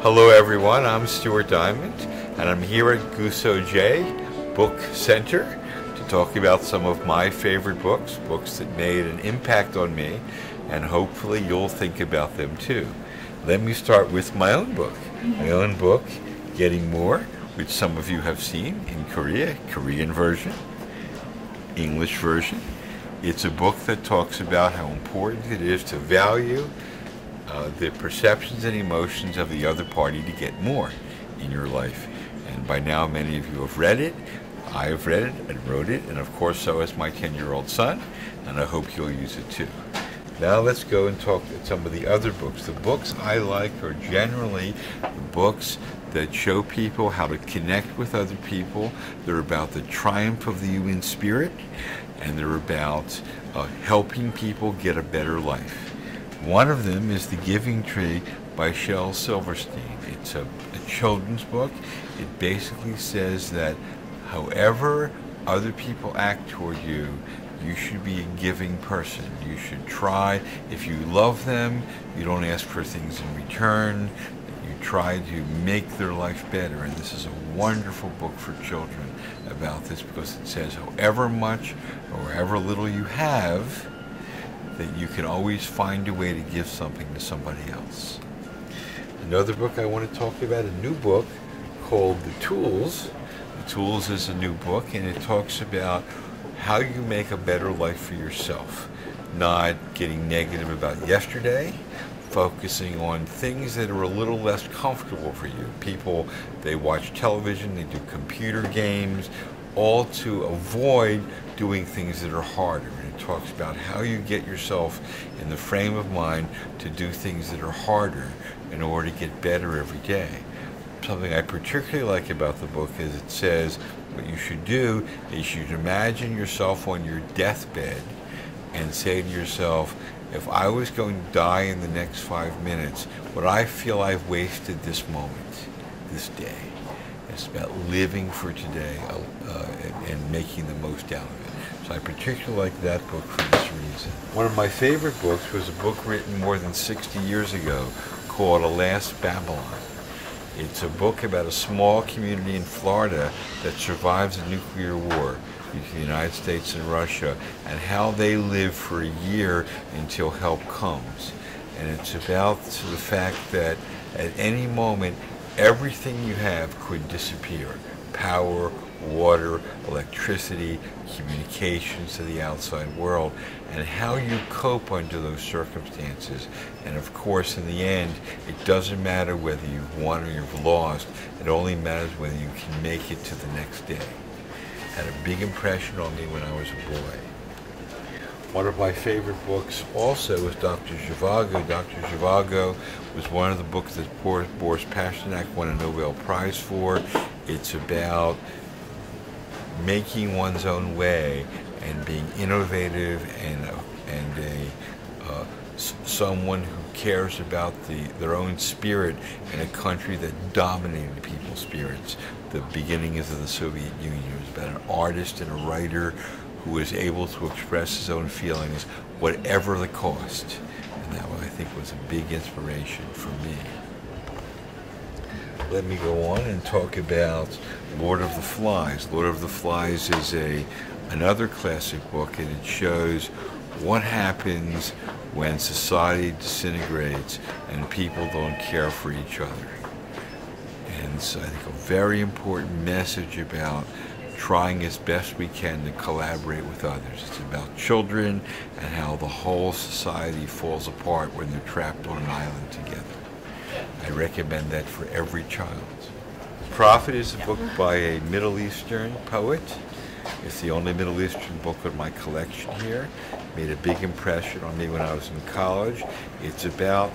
Hello everyone, I'm Stuart Diamond, and I'm here at Gusso J Book Center to talk about some of my favorite books, books that made an impact on me, and hopefully you'll think about them too. Let me start with my own book. My own book, Getting More, which some of you have seen in Korea, Korean version, English version. It's a book that talks about how important it is to value the perceptions and emotions of the other party to get more in your life. And by now many of you have read it. I have read it and wrote it, and of course so has my 10-year-old son, and I hope you'll use it too. Now let's go and talk about some of the other books. The books I like are generally the books that show people how to connect with other people. They're about the triumph of the human spirit, and they're about helping people get a better life. One of them is The Giving Tree by Shel Silverstein. It's a children's book. It basically says that however other people act toward you, you should be a giving person. You should try, if you love them, you don't ask for things in return. You try to make their life better. And this is a wonderful book for children about this, because it says however much or however little you have, that you can always find a way to give something to somebody else. Another book I want to talk about, a new book called The Tools. The Tools is a new book, and it talks about how you make a better life for yourself. Not getting negative about yesterday, focusing on things that are a little less comfortable for you. People, they watch television, they do computer games, all to avoid doing things that are harder. And it talks about how you get yourself in the frame of mind to do things that are harder in order to get better every day. Something I particularly like about the book is it says what you should do is you should imagine yourself on your deathbed and say to yourself, if I was going to die in the next 5 minutes, would I feel I've wasted this moment, this day? It's about living for today and making the most out of it. So I particularly like that book for this reason. One of my favorite books was a book written more than 60 years ago called Alas, Babylon. It's a book about a small community in Florida that survives a nuclear war between the United States and Russia, and how they live for a year until help comes. And it's about the fact that at any moment, everything you have could disappear. Power, water, electricity, communications to the outside world, and how you cope under those circumstances. And of course, in the end, it doesn't matter whether you've won or you've lost. It only matters whether you can make it to the next day. Had a big impression on me when I was a boy. One of my favorite books also was Dr. Zhivago. Dr. Zhivago was one of the books that Boris Pasternak won a Nobel Prize for. It's about making one's own way and being innovative and someone who cares about their own spirit in a country that dominated people's spirits. The beginnings of the Soviet Union. It was about an artist and a writer who was able to express his own feelings, whatever the cost. And that, I think, was a big inspiration for me. Let me go on and talk about Lord of the Flies. Lord of the Flies is another classic book, and it shows what happens when society disintegrates and people don't care for each other. And so I think a very important message about trying as best we can to collaborate with others. It's about children and how the whole society falls apart when they're trapped on an island together. I recommend that for every child. Prophet is a book by a Middle Eastern poet. It's the only Middle Eastern book in my collection here. Made a big impression on me when I was in college. It's about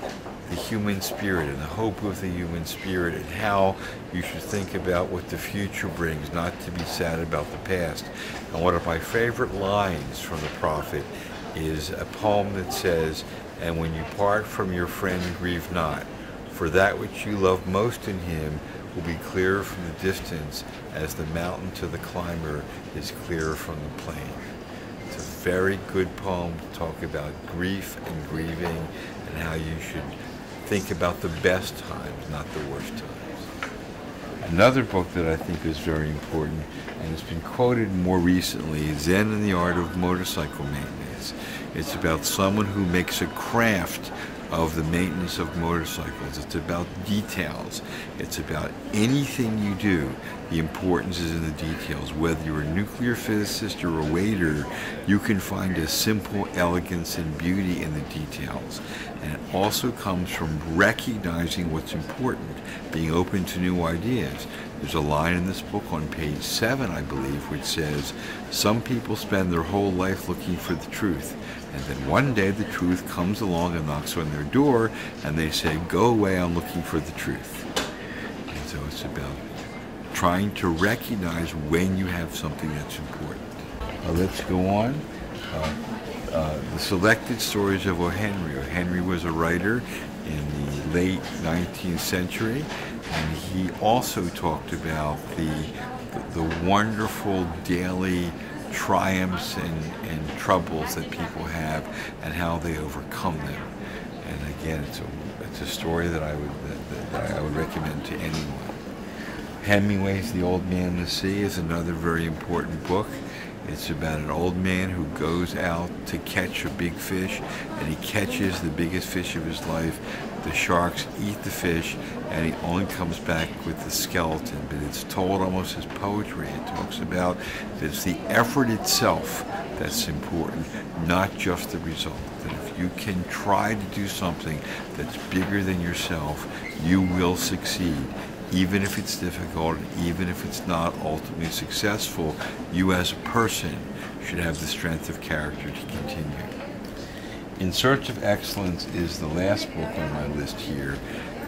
the human spirit and the hope of the human spirit, and how you should think about what the future brings, not to be sad about the past. And one of my favorite lines from the Prophet is a poem that says, "And when you part from your friend, grieve not, for that which you love most in him will be clearer from the distance as the mountain to the climber is clearer from the plain." It's a very good poem to talk about grief and grieving and how you should think about the best times, not the worst times. Another book that I think is very important, and it's been quoted more recently, is Zen and the Art of Motorcycle Maintenance. It's about someone who makes a craft of the maintenance of motorcycles. It's about details. It's about anything you do. The importance is in the details. Whether you're a nuclear physicist or a waiter, you can find a simple elegance and beauty in the details. And it also comes from recognizing what's important, being open to new ideas. There's a line in this book on page 7, I believe, which says, "Some people spend their whole life looking for the truth, and then one day the truth comes along and knocks on their door, and they say, 'Go away, I'm looking for the truth.'" And so it's about trying to recognize when you have something that's important. Let's go on. The Selected Stories of O. Henry. O. Henry was a writer in the late 19th century, and he also talked about the wonderful daily triumphs and troubles that people have and how they overcome them. And again, it's a story that I would recommend to anyone. Hemingway's The Old Man and the Sea is another very important book. It's about an old man who goes out to catch a big fish, and he catches the biggest fish of his life. The sharks eat the fish, and he only comes back with the skeleton, but it's told almost as poetry. It talks about that it's the effort itself that's important, not just the result. That if you can try to do something that's bigger than yourself, you will succeed. Even if it's difficult, even if it's not ultimately successful, you as a person should have the strength of character to continue. In Search of Excellence is the last book on my list here,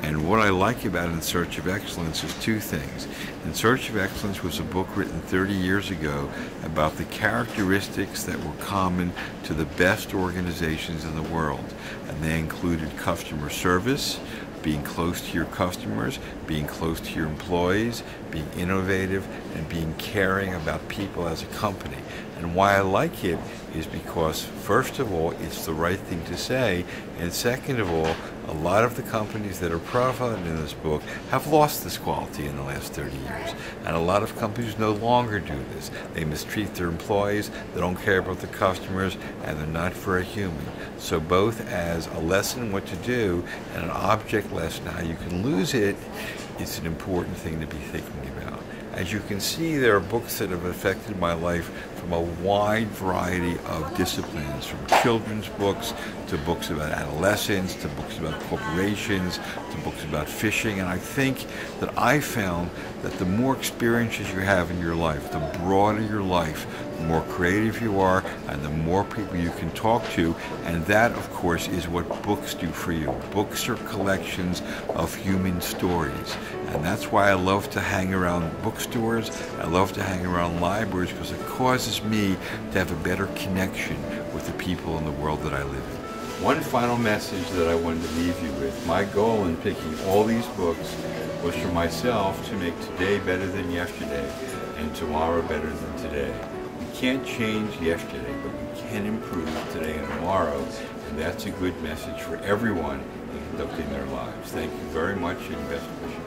and what I like about In Search of Excellence is two things. In Search of Excellence was a book written 30 years ago about the characteristics that were common to the best organizations in the world, and they included customer service, being close to your customers, being close to your employees, being innovative, and being caring about people as a company. And why I like it is because, first of all, it's the right thing to say, and second of all, a lot of the companies that are profiled in this book have lost this quality in the last 30 years. And a lot of companies no longer do this. They mistreat their employees, they don't care about the customers, and they're not very human. So both as a lesson what to do and an object lesson how you can lose it, it's an important thing to be thinking about. As you can see, there are books that have affected my life from a wide variety of disciplines, from children's books to books about adolescence, to books about corporations, to books about fishing. And I think that I found that the more experiences you have in your life, the broader your life, the more creative you are, and the more people you can talk to. And that, of course, is what books do for you. Books are collections of human stories. And that's why I love to hang around bookstores. I love to hang around libraries, because it causes me to have a better connection with the people in the world that I live in. One final message that I wanted to leave you with. My goal in picking all these books was for myself to make today better than yesterday and tomorrow better than today. We can't change yesterday, but we can improve today and tomorrow, and that's a good message for everyone in conducting their lives. Thank you very much, and best wishes.